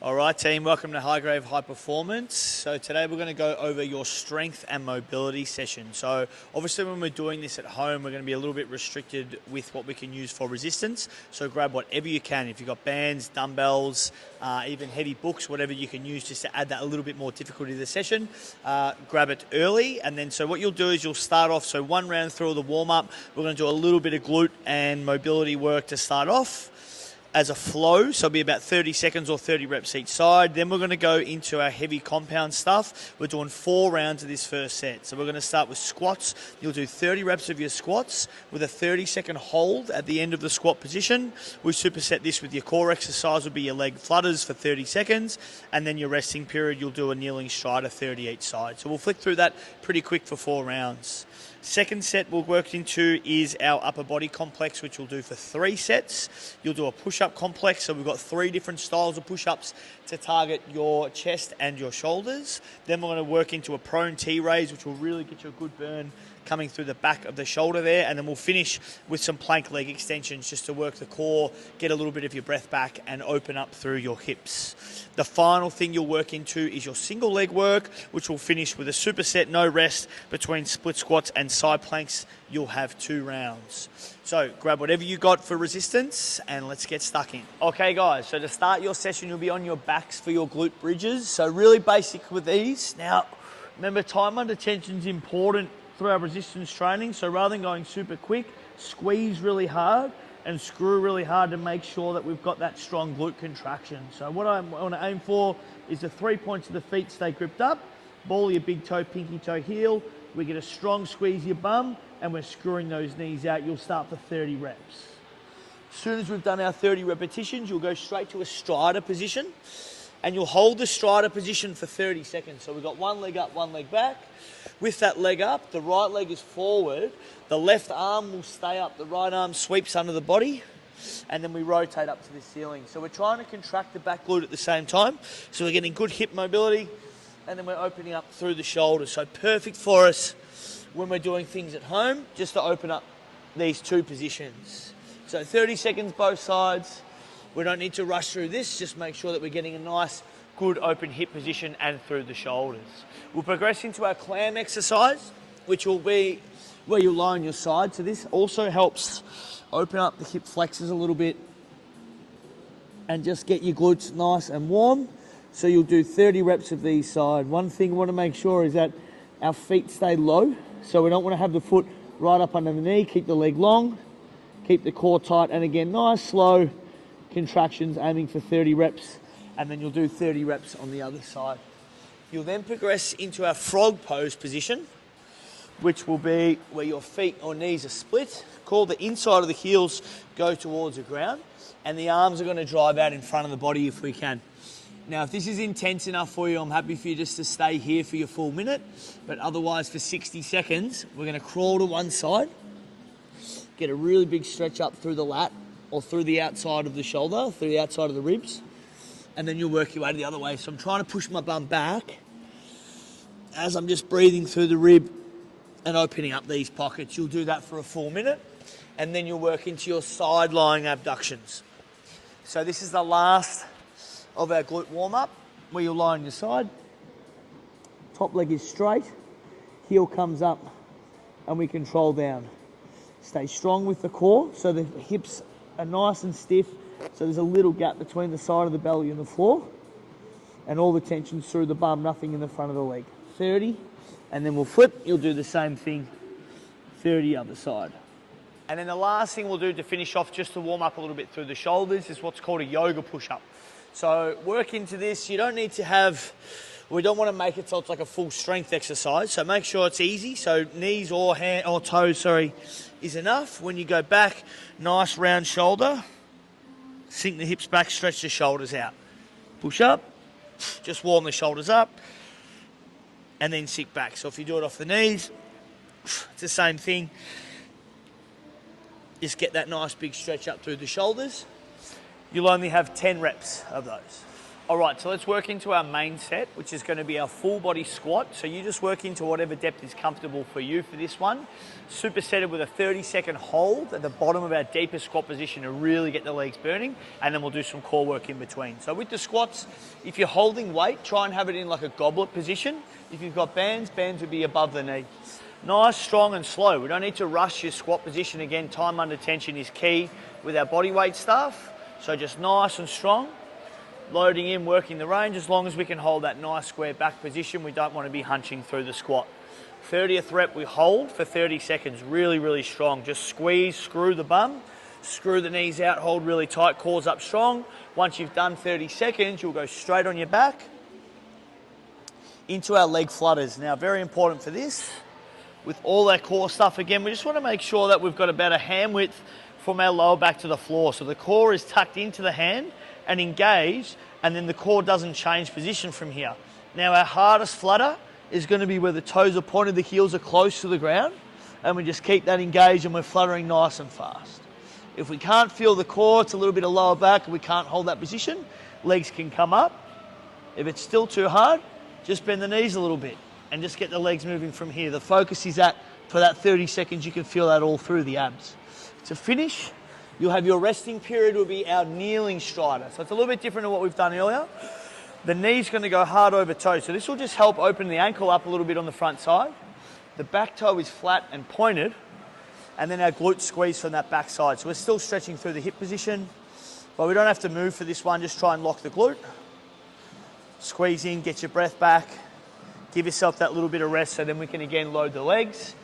All right, team, welcome to Highgrave High Performance. So today we're going to go over your strength and mobility session. So obviously when we're doing this at home, we're going to be a little bit restricted with what we can use for resistance. So grab whatever you can. If you've got bands, dumbbells, even heavy books, whatever you can use just to add that a little bit more difficulty to the session, grab it early. And then so what you'll do is you'll start off, so one round through the warm-up, we're going to do a little bit of glute and mobility work to start off as a flow, so it'll be about 30 seconds or 30 reps each side. Then we're going to go into our heavy compound stuff. We're doing 4 rounds of this first set. So we're going to start with squats. You'll do 30 reps of your squats with a 30-second hold at the end of the squat position. We superset this with your core exercise, will be your leg flutters for 30 seconds, and then your resting period, you'll do a kneeling strider 30 each side. So we'll flick through that pretty quick for 4 rounds. Second set we'll work into is our upper body complex, which we'll do for 3 sets. You'll do a push-up complex, so we've got 3 different styles of push-ups to target your chest and your shoulders. Then we're going to work into a prone T-raise, which will really get you a good burn coming through the back of the shoulder there, and then we'll finish with some plank leg extensions just to work the core, get a little bit of your breath back and open up through your hips. The final thing you'll work into is your single leg work, which will finish with a superset, no rest, between split squats and side planks. You'll have 2 rounds. So grab whatever you got for resistance and let's get stuck in. Okay guys, so to start your session, you'll be on your backs for your glute bridges. So really basic with these. Now, remember, time under tension is important through our resistance training. So rather than going super quick, squeeze really hard and screw really hard to make sure that we've got that strong glute contraction. So what I want to aim for is the 3 points of the feet stay gripped up, ball your big toe, pinky toe, heel. We get a strong squeeze your bum and we're screwing those knees out. You'll start for 30 reps. As soon as we've done our 30 repetitions, you'll go straight to a strider position and you'll hold the strider position for 30 seconds. So we've got one leg up, one leg back. With that leg up, the right leg is forward, the left arm will stay up, the right arm sweeps under the body, and then we rotate up to the ceiling. So we're trying to contract the back glute at the same time, so we're getting good hip mobility, and then we're opening up through the shoulders. So perfect for us when we're doing things at home, just to open up these 2 positions. So 30 seconds both sides. We don't need to rush through this, just make sure that we're getting a nice, good open hip position and through the shoulders. We'll progress into our clam exercise, which will be where you lie on your side. So this also helps open up the hip flexors a little bit and just get your glutes nice and warm. So you'll do 30 reps of these side. One thing we want to make sure is that our feet stay low. So we don't want to have the foot right up under the knee. Keep the leg long, keep the core tight, and again, nice, slow contractions, aiming for 30 reps. And then you'll do 30 reps on the other side. You'll then progress into our frog pose position, which will be where your feet or knees are split. Call the inside of the heels go towards the ground, and the arms are going to drive out in front of the body if we can. Now, if this is intense enough for you, I'm happy for you just to stay here for your full minute, but otherwise for 60 seconds, we're going to crawl to one side, get a really big stretch up through the lat or through the outside of the shoulder, through the outside of the ribs, and then you'll work your way to the other way. So I'm trying to push my bum back as I'm just breathing through the rib and opening up these pockets. You'll do that for a full minute, and then you'll work into your side-lying abductions. So this is the last of our glute warm-up, where you'll lie on your side. Top leg is straight, heel comes up, and we control down. Stay strong with the core, so the hips are nice and stiff, so there's a little gap between the side of the belly and the floor, and all the tension's through the bum, nothing in the front of the leg. 30, and then we'll flip. You'll do the same thing, 30 other side. And then the last thing we'll do to finish off, just to warm up a little bit through the shoulders, is what's called a yoga push-up. So work into this. You don't need to have, we don't want to make it so it's like a full strength exercise, so make sure it's easy. So knees or hand or toes, is enough. When you go back, nice round shoulder, sink the hips back, stretch the shoulders out. Push up, just warm the shoulders up, and then sink back. So if you do it off the knees, it's the same thing. Just get that nice big stretch up through the shoulders. You'll only have 10 reps of those. All right, so let's work into our main set, which is going to be our full body squat. So you just work into whatever depth is comfortable for you for this one. Supersetted with a 30-second hold at the bottom of our deepest squat position to really get the legs burning, and then we'll do some core work in between. So with the squats, if you're holding weight, try and have it in like a goblet position. If you've got bands, bands would be above the knee. Nice, strong and slow. We don't need to rush your squat position. Again, time under tension is key with our body weight stuff. So just nice and strong. Loading in, working the range, as long as we can hold that nice square back position. We don't want to be hunching through the squat. 30th rep, we hold for 30 seconds, really, really strong. Just squeeze, screw the bum, screw the knees out, hold really tight, cores up strong. Once you've done 30 seconds, you'll go straight on your back into our leg flutters. Now, very important for this, with all our core stuff, again, we just want to make sure that we've got about a hand width from our lower back to the floor. So the core is tucked into the hand and engaged, and then the core doesn't change position from here. Now our hardest flutter is going to be where the toes are pointed, the heels are close to the ground, and we just keep that engaged and we're fluttering nice and fast. If we can't feel the core, it's a little bit of lower back and we can't hold that position, legs can come up. If it's still too hard, just bend the knees a little bit and just get the legs moving from here. The focus is at, for that 30 seconds, you can feel that all through the abs. To finish, you'll have your resting period will be our kneeling strider. So it's a little bit different to what we've done earlier. The knee's going to go hard over toe. So this will just help open the ankle up a little bit on the front side. The back toe is flat and pointed. And then our glutes squeeze from that back side. So we're still stretching through the hip position. But we don't have to move for this one. Just try and lock the glute. Squeeze in, get your breath back. Give yourself that little bit of rest so then we can again load the legs.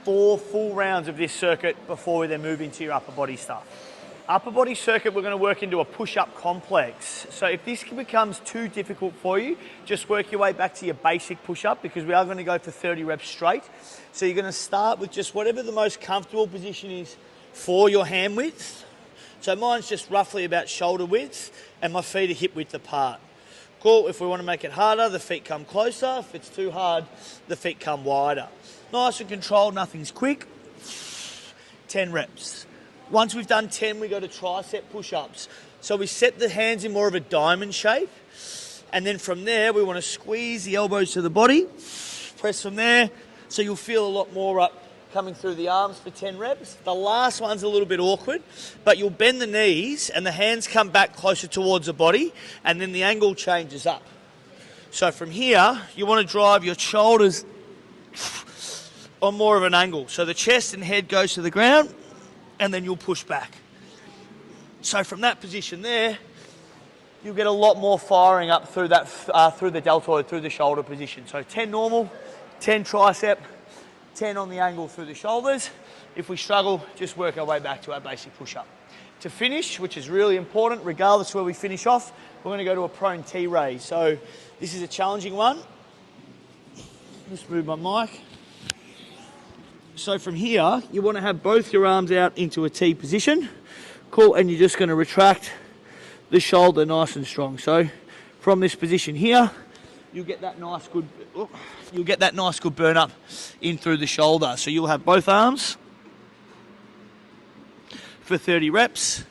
4 full rounds of this circuit before we then move into your upper body stuff. Upper body circuit, we're going to work into a push-up complex. So if this becomes too difficult for you, just work your way back to your basic push-up, because we are going to go for 30 reps straight. So you're going to start with just whatever the most comfortable position is for your hand width. So mine's just roughly about shoulder width and my feet are hip width apart. Cool, if we want to make it harder, the feet come closer. If it's too hard, the feet come wider. Nice and controlled, nothing's quick. 10 reps. Once we've done 10, we go to tricep push-ups. So we set the hands in more of a diamond shape. And then from there, we want to squeeze the elbows to the body. Press from there. So you'll feel a lot more up coming through the arms for 10 reps. The last one's a little bit awkward, but you'll bend the knees and the hands come back closer towards the body, and then the angle changes up. So from here, you want to drive your shoulders on more of an angle. So the chest and head goes to the ground, and then you'll push back. So from that position there, you'll get a lot more firing up through that, through the deltoid, through the shoulder position. So 10 normal, 10 tricep, 10 on the angle through the shoulders. If we struggle, just work our way back to our basic push-up. To finish, which is really important, regardless where we finish off, we're going to go to a prone T-raise. So this is a challenging one. Just move my mic. So from here, you want to have both your arms out into a T position. Cool, and you're just going to retract the shoulder nice and strong. So from this position here, you'll get that nice good burn up in through the shoulder. So you'll have both arms for 30 reps.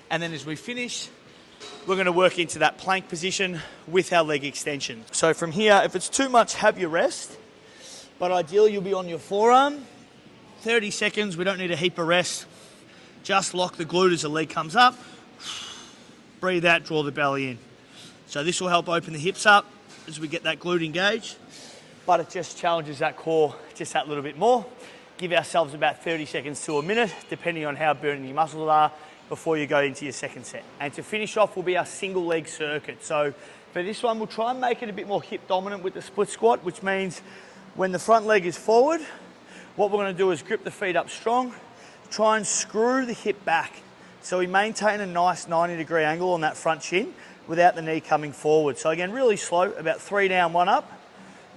And then as we finish, we're going to work into that plank position with our leg extension. So from here, if it's too much, have your rest. But ideally, you'll be on your forearm. 30 seconds, we don't need a heap of rest. Just lock the glute as the leg comes up. Breathe out, draw the belly in. So this will help open the hips up as we get that glute engaged, but it just challenges that core just that little bit more. Give ourselves about 30 seconds to a minute, depending on how burning your muscles are, before you go into your second set. And to finish off will be our single leg circuit. So for this one, we'll try and make it a bit more hip dominant with the split squat, which means when the front leg is forward, what we're going to do is grip the feet up strong, try and screw the hip back. So we maintain a nice 90-degree angle on that front shin without the knee coming forward. So again, really slow, about 3 down, 1 up,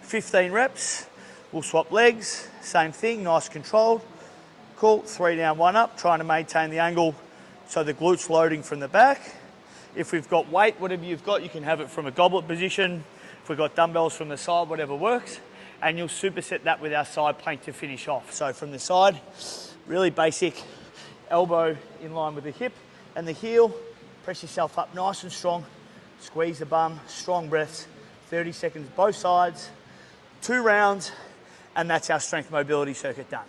15 reps. We'll swap legs, same thing, nice controlled. Cool, 3 down, 1 up, trying to maintain the angle so the glute's loading from the back. If we've got weight, whatever you've got, you can have it from a goblet position. If we've got dumbbells from the side, whatever works. And you'll superset that with our side plank to finish off. So from the side, really basic, elbow in line with the hip and the heel. Press yourself up nice and strong Squeeze the bum, strong breaths, 30 seconds both sides, 2 rounds, and that's our strength mobility circuit done.